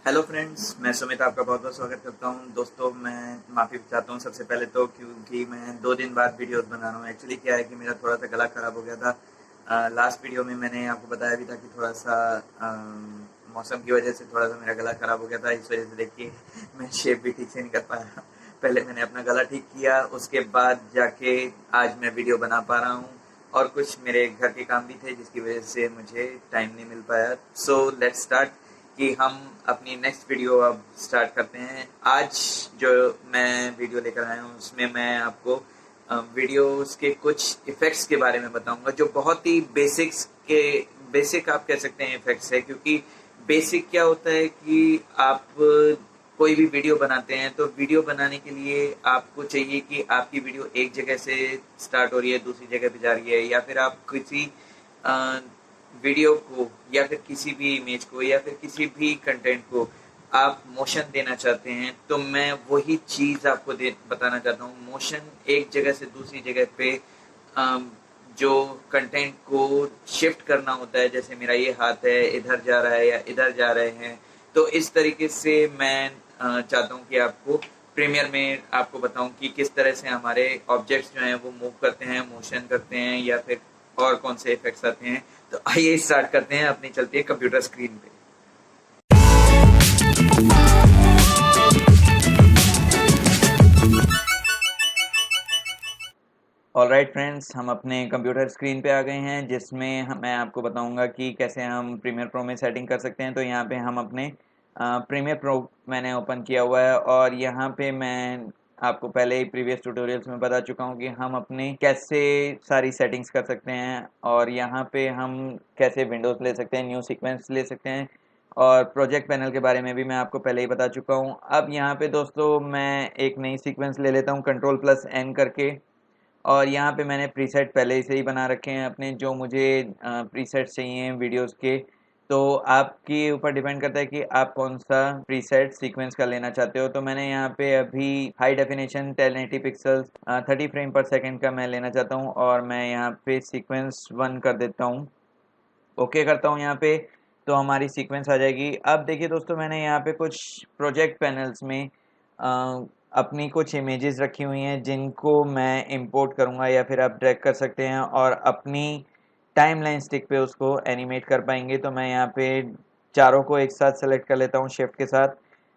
Hello friends, मैं सुमित आपका बहुत बहुत स्वागत करता हूं। दोस्तों, मैं माफ़ी चाहता हूं सबसे पहले तो, क्योंकि मैं 2 दिन बाद वीडियोस बना रहा हूं। एक्चुअली क्या है कि मेरा थोड़ा सा गला ख़राब हो गया था। लास्ट वीडियो में मैंने आपको बताया भी था कि थोड़ा सा मौसम की वजह से थोड़ा सा मेरा गला ख़राब हो गया था। इस वजह से देखिए मैं शेप भी ठीक से नहीं कर पाया। पहले मैंने अपना गला ठीक किया, उसके बाद जाके आज मैं वीडियो बना पा रहा हूँ। और कुछ मेरे घर के काम भी थे जिसकी वजह से मुझे टाइम नहीं मिल पाया। सो लेट्स स्टार्ट कि हम अपनी नेक्स्ट वीडियो अब स्टार्ट करते हैं। आज जो मैं वीडियो लेकर आया हूँ उसमें मैं आपको वीडियोस के कुछ इफ़ेक्ट्स के बारे में बताऊंगा, जो बहुत ही बेसिक आप कह सकते हैं इफ़ेक्ट्स है। क्योंकि बेसिक क्या होता है कि आप कोई भी वीडियो बनाते हैं तो वीडियो बनाने के लिए आपको चाहिए कि आपकी वीडियो एक जगह से स्टार्ट हो रही है, दूसरी जगह पे जा रही है, या फिर आप किसी वीडियो को या फिर किसी भी इमेज को या फिर किसी भी कंटेंट को आप मोशन देना चाहते हैं, तो मैं वही चीज़ आपको बताना चाहता हूँ। मोशन एक जगह से दूसरी जगह पे जो कंटेंट को शिफ्ट करना होता है, जैसे मेरा ये हाथ है इधर जा रहा है या इधर जा रहे हैं, तो इस तरीके से मैं चाहता हूँ कि आपको प्रीमियर में आपको बताऊं कि किस तरह से हमारे ऑब्जेक्ट्स जो हैं वो मूव करते हैं, मोशन करते हैं, या फिर और कौन से इफेक्ट्स आते हैं। तो आइए स्टार्ट करते हैं, अपनी चलती है कंप्यूटर स्क्रीन पे। ऑलराइट फ्रेंड्स, हम अपने कंप्यूटर स्क्रीन पे आ गए हैं, जिसमें मैं आपको बताऊंगा कि कैसे हम प्रीमियर प्रो में सेटिंग कर सकते हैं। तो यहाँ पे हम अपने प्रीमियर प्रो मैंने ओपन किया हुआ है, और यहाँ पे मैं आपको पहले ही प्रीवियस ट्यूटोरियल्स में बता चुका हूँ कि हम अपने कैसे सारी सेटिंग्स कर सकते हैं, और यहाँ पे हम कैसे विंडोज़ ले सकते हैं, न्यू सीक्वेंस ले सकते हैं, और प्रोजेक्ट पैनल के बारे में भी मैं आपको पहले ही बता चुका हूँ। अब यहाँ पे दोस्तों मैं एक नई सीक्वेंस ले लेता हूँ Ctrl+N करके, और यहाँ पे मैंने प्रीसेट पहले से ही बना रखे हैं अपने, जो मुझे प्रीसेट चाहिए वीडियोस के। तो आपके ऊपर डिपेंड करता है कि आप कौन सा प्रीसेट सीक्वेंस का लेना चाहते हो। तो मैंने यहाँ पे अभी हाई डेफिनेशन 1080 पिक्सल्स 30 फ्रेम पर सेकंड का मैं लेना चाहता हूँ, और मैं यहाँ पे सीक्वेंस 1 कर देता हूँ। ओके करता हूँ यहाँ पे, तो हमारी सीक्वेंस आ जाएगी। अब देखिए दोस्तों, मैंने यहाँ पे कुछ प्रोजेक्ट पैनल्स में अपनी कुछ इमेजेस रखी हुई हैं, जिनको मैं इंपोर्ट करूँगा, या फिर आप ड्रैग कर सकते हैं और अपनी टाइमलाइन स्टिक पे उसको एनिमेट कर पाएंगे। तो मैं यहाँ पे चारों को एक साथ सेलेक्ट कर लेता हूँ शिफ्ट के साथ,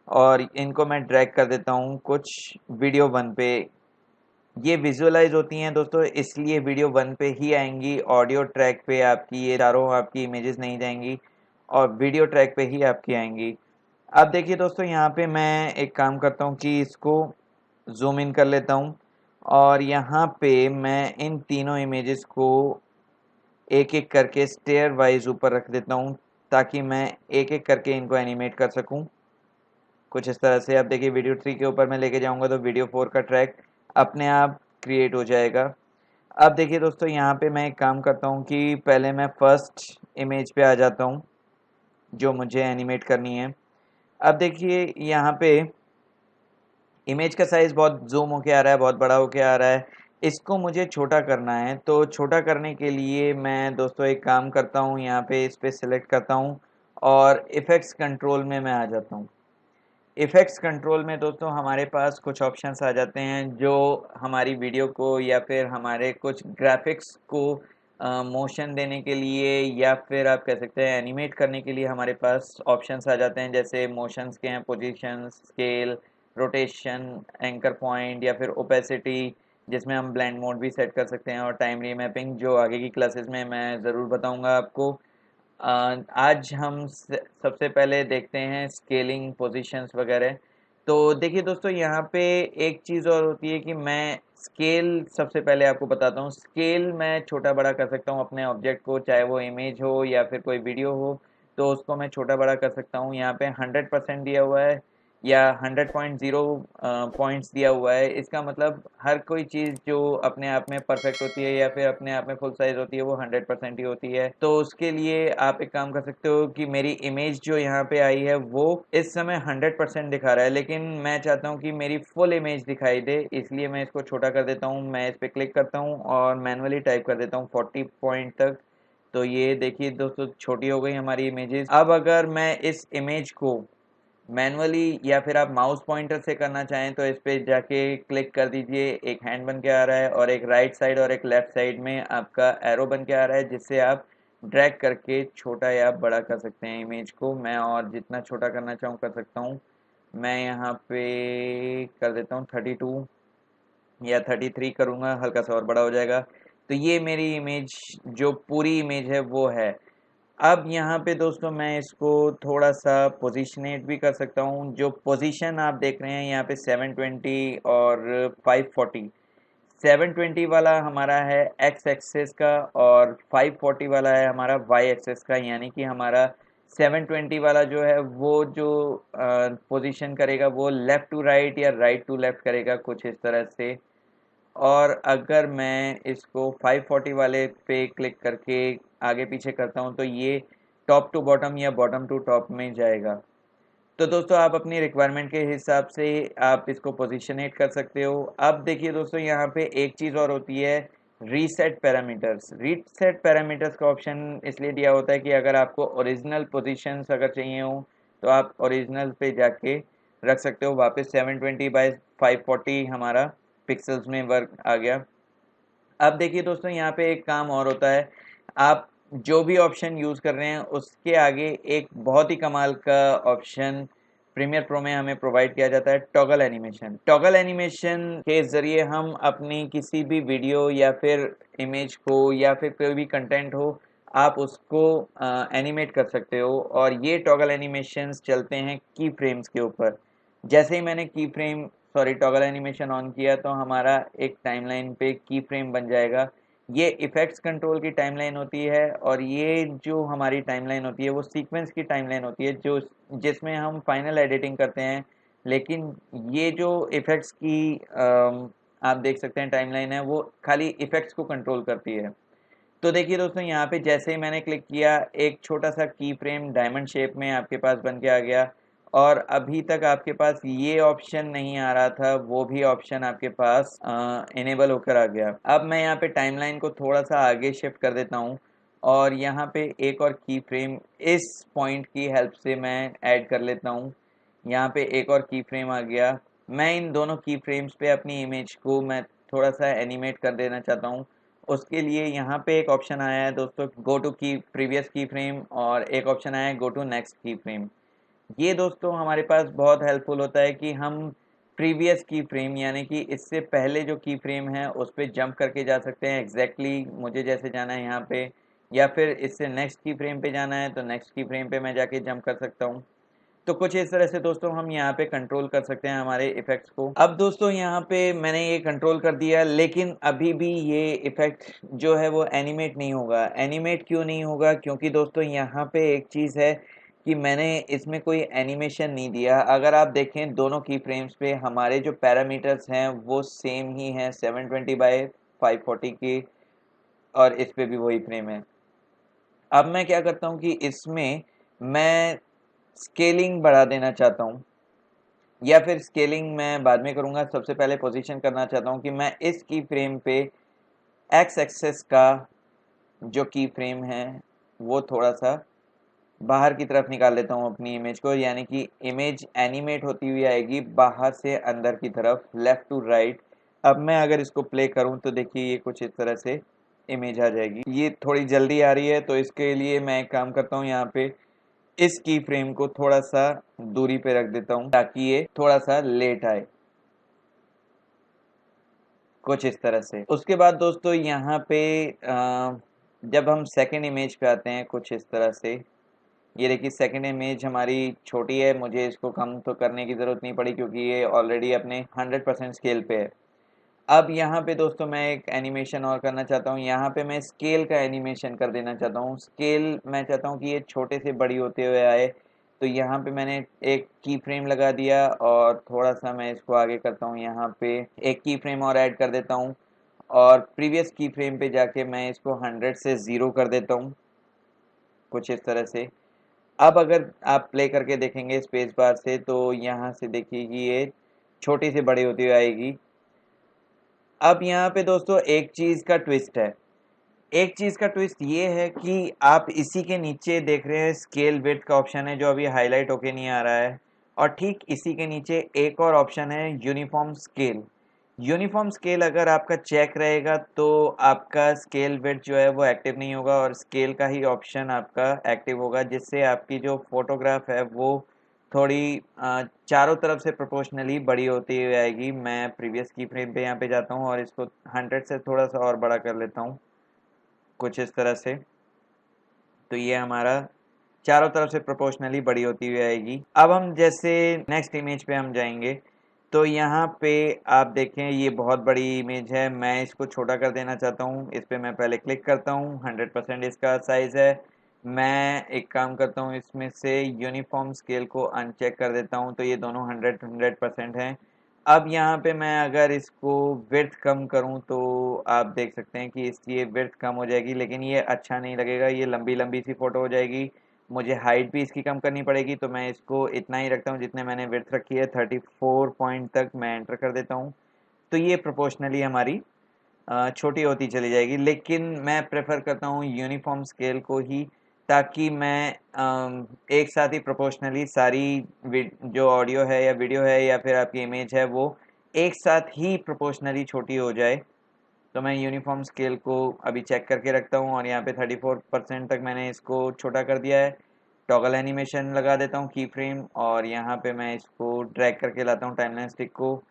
और इनको मैं ड्रैग कर देता हूँ कुछ वीडियो 1 पे। ये विजुअलाइज होती हैं दोस्तों, इसलिए वीडियो 1 पे ही आएंगी। ऑडियो ट्रैक पे आपकी ये चारों आपकी इमेजेस नहीं जाएंगी, और वीडियो ट्रैक पे ही आपकी आएंगी। अब देखिए दोस्तों, यहाँ पे मैं एक काम करता हूँ कि इसको जूम इन कर लेता हूँ, और यहाँ पे मैं इन तीनों इमेजेस को एक एक करके स्टेयर वाइज ऊपर रख देता हूँ, ताकि मैं एक एक करके इनको एनिमेट कर सकूँ कुछ इस तरह से। अब देखिए वीडियो 3 के ऊपर मैं लेके जाऊँगा तो वीडियो 4 का ट्रैक अपने आप क्रिएट हो जाएगा। अब देखिए दोस्तों, यहाँ पे मैं एक काम करता हूँ कि पहले मैं फर्स्ट इमेज पे आ जाता हूँ जो मुझे एनिमेट करनी है। अब देखिए यहाँ पे इमेज का साइज़ बहुत ज़ूम होके आ रहा है, बहुत बड़ा होके आ रहा है। इसको मुझे छोटा करना है, तो छोटा करने के लिए मैं दोस्तों एक काम करता हूँ, यहाँ पे इस पे सिलेक्ट करता हूँ, और इफ़ेक्ट्स कंट्रोल में मैं आ जाता हूँ। इफ़ेक्ट्स कंट्रोल में दोस्तों हमारे पास कुछ ऑप्शंस आ जाते हैं, जो हमारी वीडियो को या फिर हमारे कुछ ग्राफिक्स को मोशन देने के लिए, या फिर आप कह सकते हैं एनिमेट करने के लिए हमारे पास ऑप्शंस आ जाते हैं। जैसे मोशंस के हैं position, scale, rotation, anchor point, या फिर ओपेसिटी, जिसमें हम ब्लेंड मोड भी सेट कर सकते हैं, और टाइम रीमैपिंग, जो आगे की क्लासेस में मैं ज़रूर बताऊंगा आपको। आज हम सबसे पहले देखते हैं स्केलिंग पोजीशंस वगैरह। तो देखिए दोस्तों, यहाँ पे एक चीज़ और होती है कि मैं स्केल सबसे पहले आपको बताता हूँ। स्केल मैं छोटा बड़ा कर सकता हूँ अपने ऑब्जेक्ट को, चाहे वो इमेज हो या फिर कोई वीडियो हो, तो उसको मैं छोटा बड़ा कर सकता हूँ। यहाँ पे 100% दिया हुआ है, या 100.0 पॉइंट्स दिया हुआ है। इसका मतलब हर कोई चीज़ जो अपने आप में परफेक्ट होती है या फिर अपने आप में फुल साइज होती है, वो 100% ही होती है। तो उसके लिए आप एक काम कर सकते हो कि मेरी इमेज जो यहाँ पे आई है वो इस समय 100% दिखा रहा है, लेकिन मैं चाहता हूँ कि मेरी फुल इमेज दिखाई दे, इसलिए मैं इसको छोटा कर देता हूँ। मैं इस पर क्लिक करता हूँ और मैनुअली टाइप कर देता हूँ 40 पॉइंट तक। तो ये देखिए दोस्तों, छोटी हो गई हमारी इमेजेस। अब अगर मैं इस इमेज को मैनुअली या फिर आप माउस पॉइंटर से करना चाहें तो इस पे जाके क्लिक कर दीजिए, एक हैंड बन के आ रहा है और एक राइट साइड और एक लेफ्ट साइड में आपका एरो बन के आ रहा है, जिससे आप ड्रैग करके छोटा या बड़ा कर सकते हैं इमेज को। मैं और जितना छोटा करना चाहूँ कर सकता हूँ। मैं यहाँ पे कर देता हूँ 32 या 33 करूँगा, हल्का सा और बड़ा हो जाएगा। तो ये मेरी इमेज जो पूरी इमेज है वो है। अब यहाँ पे दोस्तों मैं इसको थोड़ा सा पोजीशनेट भी कर सकता हूँ। जो पोजीशन आप देख रहे हैं यहाँ पे 720 और 540, 720 वाला हमारा है एक्स एक्सेस का और 540 वाला है हमारा वाई एक्सेस का। यानी कि हमारा 720 वाला जो है वो जो पोजीशन करेगा वो लेफ़्ट टू राइट या राइट टू लेफ़्ट करेगा, कुछ इस तरह से। और अगर मैं इसको 540 वाले पे क्लिक करके आगे पीछे करता हूँ तो ये टॉप टू बॉटम या बॉटम टू टॉप में जाएगा। तो दोस्तों आप अपनी रिक्वायरमेंट के हिसाब से आप इसको पोजीशनेट कर सकते हो। अब देखिए दोस्तों यहाँ पे एक चीज़ और होती है, रीसेट पैरामीटर्स। रीसेट पैरामीटर्स का ऑप्शन इसलिए दिया होता है कि अगर आपको ओरिजिनल पोजीशंस अगर चाहिए हो तो आप ओरिजिनल पे जाके रख सकते हो। वापस 720 बाई 540 हमारा पिक्सल्स में वर्क आ गया। अब देखिए दोस्तों यहाँ पे एक काम और होता है, आप जो भी ऑप्शन यूज़ कर रहे हैं उसके आगे एक बहुत ही कमाल का ऑप्शन प्रीमियर प्रो में हमें प्रोवाइड किया जाता है, टॉगल एनिमेशन। टॉगल एनिमेशन के ज़रिए हम अपनी किसी भी वीडियो या फिर इमेज को या फिर कोई भी कंटेंट हो आप उसको एनिमेट कर सकते हो। और ये टॉगल एनिमेशंस चलते हैं की फ्रेम्स के ऊपर। जैसे ही मैंने की frame sorry toggle animation on किया तो हमारा एक टाइमलाइन पे की फ्रेम बन जाएगा। ये इफ़ेक्ट्स कंट्रोल की टाइमलाइन होती है और ये जो हमारी टाइमलाइन होती है वो सीक्वेंस की टाइमलाइन होती है जो जिसमें हम फाइनल एडिटिंग करते हैं। लेकिन ये जो इफ़ेक्ट्स की आप देख सकते हैं टाइमलाइन है वो खाली इफ़ेक्ट्स को कंट्रोल करती है। तो देखिए दोस्तों यहाँ पे जैसे ही मैंने क्लिक किया एक छोटा सा की फ्रेम डायमंड शेप में आपके पास बन के आ गया। और अभी तक आपके पास ये ऑप्शन नहीं आ रहा था, वो भी ऑप्शन आपके पास इनेबल होकर आ गया। अब मैं यहाँ पे टाइमलाइन को थोड़ा सा आगे शिफ्ट कर देता हूँ और यहाँ पे एक और की फ्रेम इस पॉइंट की हेल्प से मैं ऐड कर लेता हूँ। यहाँ पे एक और की फ्रेम आ गया। मैं इन दोनों की फ्रेम्स पे अपनी इमेज को मैं थोड़ा सा एनिमेट कर देना चाहता हूँ। उसके लिए यहाँ पे एक ऑप्शन आया है दोस्तों, गो टू की प्रीवियस की फ्रेम, और एक ऑप्शन आया है गो टू नेक्स्ट की फ्रेम। ये दोस्तों हमारे पास बहुत हेल्पफुल होता है कि हम प्रीवियस की फ्रेम यानी कि इससे पहले जो की फ्रेम है उस पर जंप करके जा सकते हैं एग्जैक्टली मुझे जैसे जाना है यहाँ पे, या फिर इससे नेक्स्ट की फ्रेम पे जाना है तो नेक्स्ट की फ्रेम पे मैं जाके जंप कर सकता हूँ। तो कुछ इस तरह से दोस्तों हम यहाँ पे कंट्रोल कर सकते हैं हमारे इफेक्ट्स को। अब दोस्तों यहाँ पे मैंने ये कंट्रोल कर दिया लेकिन अभी भी ये इफेक्ट जो है वो एनिमेट नहीं होगा। एनिमेट क्यों नहीं होगा? क्योंकि दोस्तों यहाँ पे एक चीज़ है कि मैंने इसमें कोई एनिमेशन नहीं दिया। अगर आप देखें दोनों की फ्रेम्स पे हमारे जो पैरामीटर्स हैं वो सेम ही हैं 720 बाई 540 की, और इस पे भी वही फ्रेम है। अब मैं क्या करता हूँ कि इसमें मैं स्केलिंग बढ़ा देना चाहता हूँ, या फिर स्केलिंग मैं बाद में करूँगा। सबसे पहले पोजीशन करना चाहता हूँ कि मैं इस की फ्रेम पे एक्स एक्सेस का जो की फ्रेम है वो थोड़ा सा बाहर की तरफ निकाल लेता हूँ अपनी इमेज को। यानी कि इमेज एनिमेट होती हुई आएगी बाहर से अंदर की तरफ, लेफ़्ट टू राइट। अब मैं अगर इसको प्ले करूँ तो देखिए ये कुछ इस तरह से इमेज आ जाएगी। ये थोड़ी जल्दी आ रही है तो इसके लिए मैं एक काम करता हूँ, यहाँ पे इस की फ्रेम को थोड़ा सा दूरी पे रख देता हूँ ताकि ये थोड़ा सा लेट आए, कुछ इस तरह से। उसके बाद दोस्तों यहाँ पे जब हम सेकंड इमेज पे आते हैं कुछ इस तरह से, ये देखिए सेकंड इमेज हमारी छोटी है, मुझे इसको कम तो करने की ज़रूरत नहीं पड़ी क्योंकि ये ऑलरेडी अपने 100% स्केल पे है। अब यहाँ पे दोस्तों मैं एक एनिमेशन और करना चाहता हूँ। यहाँ पे मैं स्केल का एनिमेशन कर देना चाहता हूँ। स्केल मैं चाहता हूँ कि ये छोटे से बड़ी होते हुए आए। तो यहाँ पे मैंने एक की फ्रेम लगा दिया और थोड़ा सा मैं इसको आगे करता हूँ। यहाँ पे एक की फ्रेम और ऐड कर देता हूँ और प्रीवियस की फ्रेम पे जाके मैं इसको 100 से 0 कर देता हूँ, कुछ इस तरह से। अब अगर आप प्ले करके देखेंगे स्पेस बार से तो यहाँ से देखिए कि ये छोटी से बड़ी होती हुई आएगी। अब यहाँ पे दोस्तों एक चीज़ का ट्विस्ट है। एक चीज़ का ट्विस्ट ये है कि आप इसी के नीचे देख रहे हैं स्केल विड्थ का ऑप्शन है जो अभी हाईलाइट होके नहीं आ रहा है। और ठीक इसी के नीचे एक और ऑप्शन है यूनिफॉर्म स्केल। यूनिफॉर्म स्केल अगर आपका चेक रहेगा तो आपका स्केल विड्थ जो है वो एक्टिव नहीं होगा और स्केल का ही ऑप्शन आपका एक्टिव होगा, जिससे आपकी जो फोटोग्राफ है वो थोड़ी चारों तरफ से प्रोपोर्शनली बड़ी होती हुई आएगी। मैं प्रीवियस की फ्रेम पे यहाँ पे जाता हूँ और इसको 100 से थोड़ा सा और बड़ा कर लेता हूँ कुछ इस तरह से। तो ये हमारा चारों तरफ से प्रोपोर्शनली बड़ी होती हुई आएगी। अब हम जैसे नेक्स्ट इमेज पे हम जाएंगे तो यहाँ पे आप देखें ये बहुत बड़ी इमेज है, मैं इसको छोटा कर देना चाहता हूँ। इस पे मैं पहले क्लिक करता हूँ, 100% इसका साइज है। मैं एक काम करता हूँ, इसमें से यूनिफॉर्म स्केल को अनचेक कर देता हूँ, तो ये दोनों 100% हैं। अब यहाँ पे मैं अगर इसको विड्थ कम करूँ तो आप देख सकते हैं कि इसकी ये विड्थ कम हो जाएगी, लेकिन ये अच्छा नहीं लगेगा, ये लंबी लंबी सी फोटो हो जाएगी। मुझे हाइट भी इसकी कम करनी पड़ेगी, तो मैं इसको इतना ही रखता हूँ जितने मैंने विड्थ रखी है, 34 पॉइंट तक मैं एंटर कर देता हूँ। तो ये प्रोपोर्शनली हमारी छोटी होती चली जाएगी, लेकिन मैं प्रेफर करता हूँ यूनिफॉर्म स्केल को ही, ताकि मैं एक साथ ही प्रोपोर्शनली सारी जो ऑडियो है या वीडियो है या फिर आपकी इमेज है वो एक साथ ही प्रोपोर्शनली छोटी हो जाए। तो मैं यूनिफॉर्म स्केल को अभी चेक करके रखता हूँ और यहाँ पे 34% तक मैंने इसको छोटा कर दिया है। टॉगल एनिमेशन लगा देता हूँ की फ्रेम और यहाँ पे मैं इसको ड्रैग करके लाता हूँ टाइमलाइन स्टिक को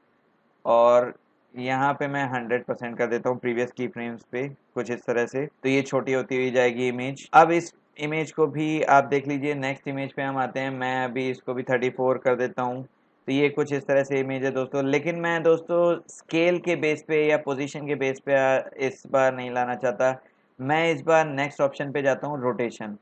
और यहाँ पे मैं 100% कर देता हूँ प्रीवियस की फ्रेम्स पे कुछ इस तरह से। तो ये छोटी होती हुई जाएगी इमेज। अब इस इमेज को भी आप देख लीजिए। नेक्स्ट इमेज पे हम आते हैं, मैं अभी इसको भी 34 कर देता हूँ। तो ये कुछ इस तरह से इमेज है दोस्तों, लेकिन मैं दोस्तों स्केल के बेस पे या पोजीशन के बेस पे इस बार नहीं लाना चाहता। मैं इस बार नेक्स्ट ऑप्शन पे जाता हूँ, रोटेशन।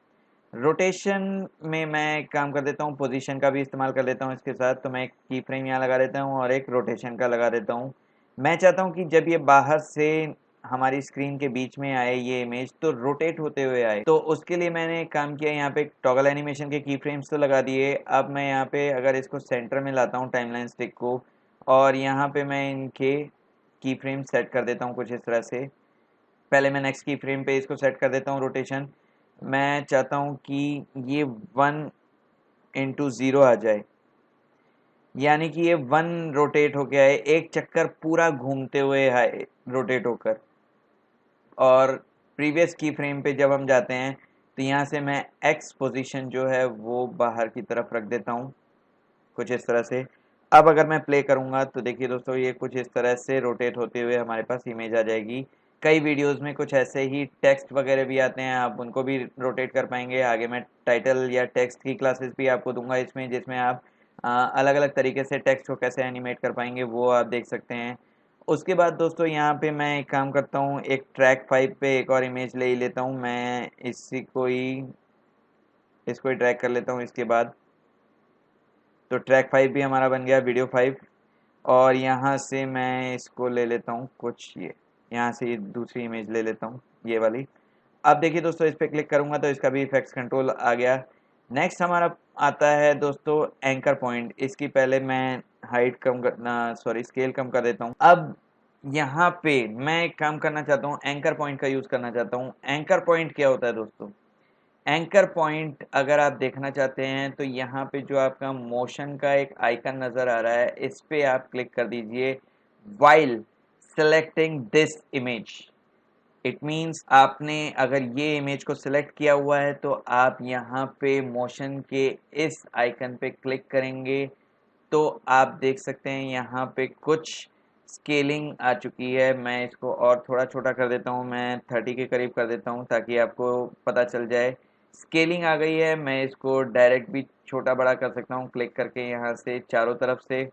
रोटेशन में मैं एक काम कर देता हूँ, पोजीशन का भी इस्तेमाल कर लेता हूँ इसके साथ। तो मैं एक की फ्रेम यहाँ लगा देता हूँ और एक रोटेशन का लगा देता हूँ। मैं चाहता हूँ कि जब ये बाहर से हमारी स्क्रीन के बीच में आए ये इमेज तो रोटेट होते हुए आए। तो उसके लिए मैंने एक काम किया, यहाँ पे टॉगल एनिमेशन के की फ्रेम्स तो लगा दिए। अब मैं यहाँ पे अगर इसको सेंटर में लाता हूँ टाइमलाइन स्टिक को और यहाँ पे मैं इनके की फ्रेम सेट कर देता हूँ कुछ इस तरह से। पहले मैं नेक्स्ट की फ्रेम पे इसको सेट कर देता हूँ रोटेशन। मैं चाहता हूँ कि ये 1:0 आ जाए, यानी कि ये 1 रोटेट होके आए, एक चक्कर पूरा घूमते हुए आए रोटेट होकर। और प्रीवियस की फ्रेम पे जब हम जाते हैं तो यहाँ से मैं एक्स पोजीशन जो है वो बाहर की तरफ रख देता हूँ कुछ इस तरह से। अब अगर मैं प्ले करूँगा तो देखिए दोस्तों ये कुछ इस तरह से रोटेट होते हुए हमारे पास इमेज आ जाएगी। कई वीडियोस में कुछ ऐसे ही टेक्स्ट वगैरह भी आते हैं, आप उनको भी रोटेट कर पाएंगे। आगे मैं टाइटल या टेक्स्ट की क्लासेस भी आपको दूंगा इसमें, जिसमें आप अलग अलग तरीके से टेक्स्ट को कैसे एनिमेट कर पाएंगे वो आप देख सकते हैं। उसके बाद दोस्तों यहाँ पे मैं एक काम करता हूँ, एक ट्रैक 5 पे एक और इमेज ले ही लेता हूँ। मैं इसको ही ड्रैग कर लेता हूँ इसके बाद। तो ट्रैक 5 भी हमारा बन गया, वीडियो 5। और यहाँ से मैं इसको ले लेता हूँ कुछ, ये यहाँ से ये दूसरी इमेज ले लेता हूँ ये वाली। अब देखिए दोस्तों इस पर क्लिक करूँगा तो इसका भी इफेक्ट्स कंट्रोल आ गया। नेक्स्ट हमारा आता है दोस्तों एंकर पॉइंट। इसकी पहले मैं हाइट कम करना, सॉरी स्केल कम कर देता हूँ। अब यहाँ पे मैं एक काम करना चाहता हूँ, एंकर पॉइंट का यूज़ करना चाहता हूँ। एंकर पॉइंट क्या होता है दोस्तों? एंकर पॉइंट अगर आप देखना चाहते हैं तो यहाँ पे जो आपका मोशन का एक आइकन नज़र आ रहा है इस पे आप क्लिक कर दीजिए while selecting this image. It means आपने अगर ये इमेज को सिलेक्ट किया हुआ है तो आप यहाँ पे मोशन के इस आइकन पे क्लिक करेंगे तो आप देख सकते हैं यहाँ पे कुछ स्केलिंग आ चुकी है। मैं इसको और थोड़ा छोटा कर देता हूँ, मैं 30 के करीब कर देता हूँ ताकि आपको पता चल जाए। स्केलिंग आ गई है, मैं इसको डायरेक्ट भी छोटा बड़ा कर सकता हूँ क्लिक करके यहाँ से चारों तरफ से।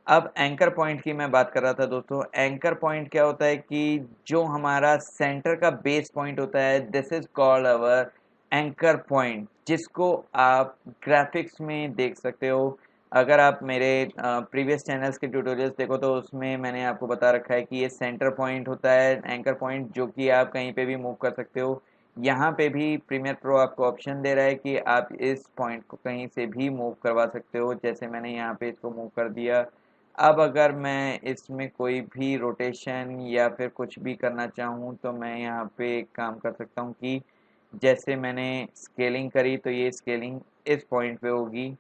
अब एंकर पॉइंट की मैं बात कर रहा था दोस्तों। एंकर पॉइंट क्या होता है कि जो हमारा सेंटर का बेस पॉइंट होता है, this is called our anchor point, जिसको आप ग्राफिक्स में देख सकते हो। अगर आप मेरे प्रीवियस चैनल्स के ट्यूटोरियल्स देखो तो उसमें मैंने आपको बता रखा है कि ये सेंटर पॉइंट होता है एंकर पॉइंट, जो कि आप कहीं पे भी मूव कर सकते हो। यहाँ पे भी प्रीमियर प्रो आपको ऑप्शन दे रहा है कि आप इस पॉइंट को कहीं से भी मूव करवा सकते हो, जैसे मैंने यहाँ पे इसको मूव कर दिया। अब अगर मैं इसमें कोई भी रोटेशन या फिर कुछ भी करना चाहूँ तो मैं यहाँ पे एक काम कर सकता हूँ कि जैसे मैंने स्केलिंग करी तो ये स्केलिंग इस पॉइंट पे होगी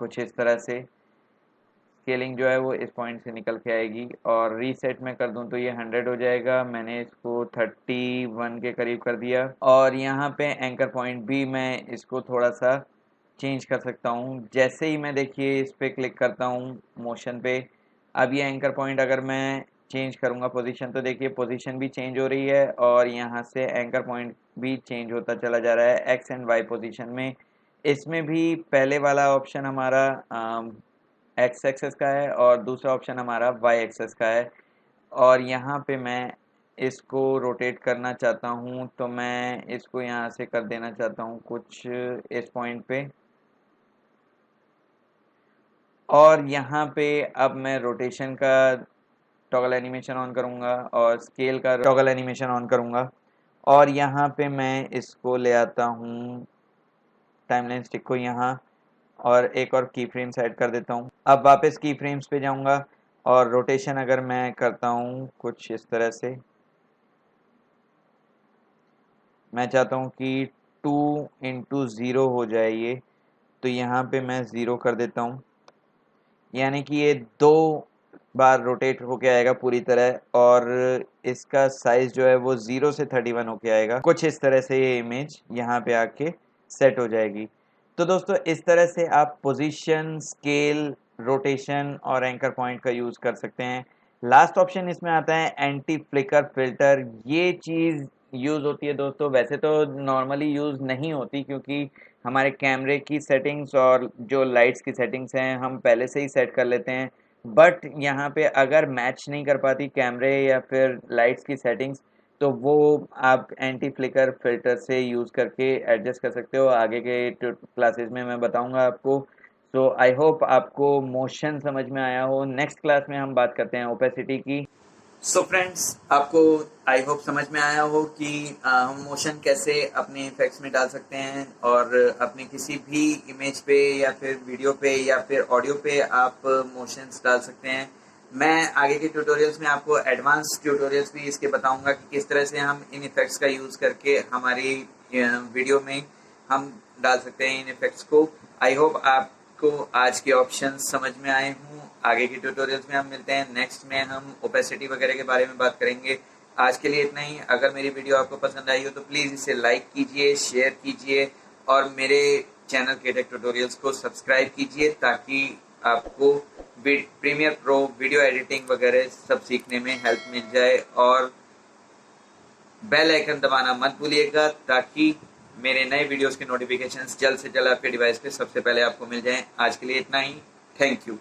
कुछ इस तरह से स्केलिंग जो है वो इस पॉइंट से निकल के आएगी। और रीसेट मैं कर दूं तो ये 100 हो जाएगा। मैंने इसको 31 के करीब कर दिया। और यहाँ पे एंकर पॉइंट भी मैं इसको थोड़ा सा चेंज कर सकता हूँ। जैसे ही मैं देखिए इस पर क्लिक करता हूँ मोशन पे, अब ये एंकर पॉइंट अगर मैं चेंज करूँगा पोजीशन तो देखिए पोजीशन भी चेंज हो रही है और यहाँ से एंकर पॉइंट भी चेंज होता चला जा रहा है एक्स एंड वाई पोजीशन में। इसमें भी पहले वाला ऑप्शन हमारा एक्स एक्सेस का है और दूसरा ऑप्शन हमारा वाई एक्सेस का है। और यहाँ पे मैं इसको रोटेट करना चाहता हूँ तो मैं इसको यहाँ से कर देना चाहता हूँ कुछ इस पॉइंट पे। और यहाँ पे अब मैं रोटेशन का टॉगल एनिमेशन ऑन करूँगा और स्केल का टॉगल एनिमेशन ऑन करूँगा। और यहाँ पे मैं इसको ले आता हूँ टाइमलाइन स्टिक को यहाँ और एक और की फ्रेम्स ऐड कर देता हूँ। अब वापस की फ्रेम्स पे जाऊँगा और रोटेशन अगर मैं करता हूँ कुछ इस तरह से, मैं चाहता हूँ कि 2x0 हो जाए ये, तो यहाँ पे मैं 0 कर देता हूँ। यानी कि ये 2 बार रोटेट होके आएगा पूरी तरह और इसका साइज जो है वो 0 से 31 होके आएगा। कुछ इस तरह से ये इमेज यहाँ पे आके सेट हो जाएगी। तो दोस्तों इस तरह से आप पोजीशन, स्केल, रोटेशन और एंकर पॉइंट का यूज़ कर सकते हैं। लास्ट ऑप्शन इसमें आता है एंटी फ्लिकर फिल्टर। ये चीज़ यूज़ होती है दोस्तों, वैसे तो नॉर्मली यूज़ नहीं होती क्योंकि हमारे कैमरे की सेटिंग्स और जो लाइट्स की सेटिंग्स हैं हम पहले से ही सेट कर लेते हैं। बट यहाँ पे अगर मैच नहीं कर पाती कैमरे या फिर लाइट्स की सेटिंग्स तो वो आप एंटी फ्लिकर फिल्टर से यूज़ करके एडजस्ट कर सकते हो। आगे के क्लासेस में मैं बताऊंगा आपको। सो आई होप आपको मोशन समझ में आया हो। नेक्स्ट क्लास में हम बात करते हैं ओपेसिटी की। सो फ्रेंड्स, आपको आई होप समझ में आया हो कि हम मोशन कैसे अपने इफेक्ट्स में डाल सकते हैं और अपने किसी भी इमेज पे या फिर वीडियो पे या फिर ऑडियो पे आप मोशंस डाल सकते हैं। मैं आगे के ट्यूटोरियल्स में आपको एडवांस ट्यूटोरियल्स भी इसके बताऊंगा कि किस तरह से हम इन इफेक्ट्स का यूज़ करके हमारी वीडियो में हम डाल सकते हैं इन इफेक्ट्स को। आई होप आपको आज के ऑप्शन समझ में आए हों। आगे के ट्यूटोरियल्स में हम मिलते हैं। नेक्स्ट में हम ओपेसिटी वगैरह के बारे में बात करेंगे। आज के लिए इतना ही। अगर मेरी वीडियो आपको पसंद आई हो तो प्लीज़ इसे लाइक कीजिए, शेयर कीजिए और मेरे चैनल केटेक ट्यूटोरियल्स को सब्सक्राइब कीजिए ताकि आपको प्रीमियर प्रो वीडियो एडिटिंग वगैरह सब सीखने में हेल्प मिल जाए। और बेल आइकन दबाना मत भूलिएगा ताकि मेरे नए वीडियोस के नोटिफिकेशंस जल्द से जल्द आपके डिवाइस पे सबसे पहले आपको मिल जाएं। आज के लिए इतना ही। Thank you.